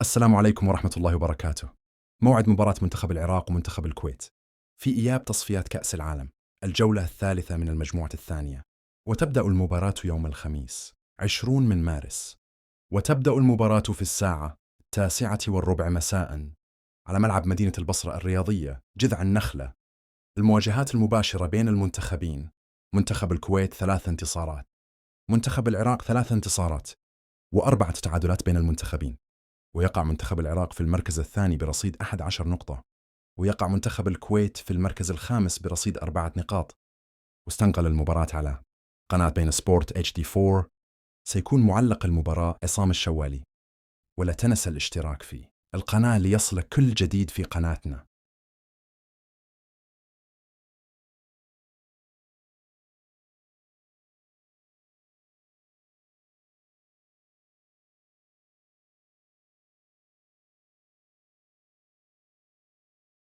السلام عليكم ورحمة الله وبركاته. موعد مباراة منتخب العراق ومنتخب الكويت في إياب تصفيات كأس العالم، الجولة الثالثة من المجموعة الثانية، وتبدأ المباراة يوم الخميس 20 من مارس، وتبدأ المباراة في الساعة 9:15 مساء على ملعب مدينة البصرة الرياضية جذع النخلة. المواجهات المباشرة بين المنتخبين: منتخب الكويت 3 انتصارات، منتخب العراق 3 انتصارات، و4 تعادلات بين المنتخبين. ويقع منتخب العراق في المركز الثاني برصيد 11 نقطة، ويقع منتخب الكويت في المركز الخامس برصيد 4 نقاط. واستنقل المباراة على قناة بين سبورت HD4. سيكون معلق المباراة عصام الشوالي، ولا تنسى الاشتراك في القناة ليصلك كل جديد في قناتنا.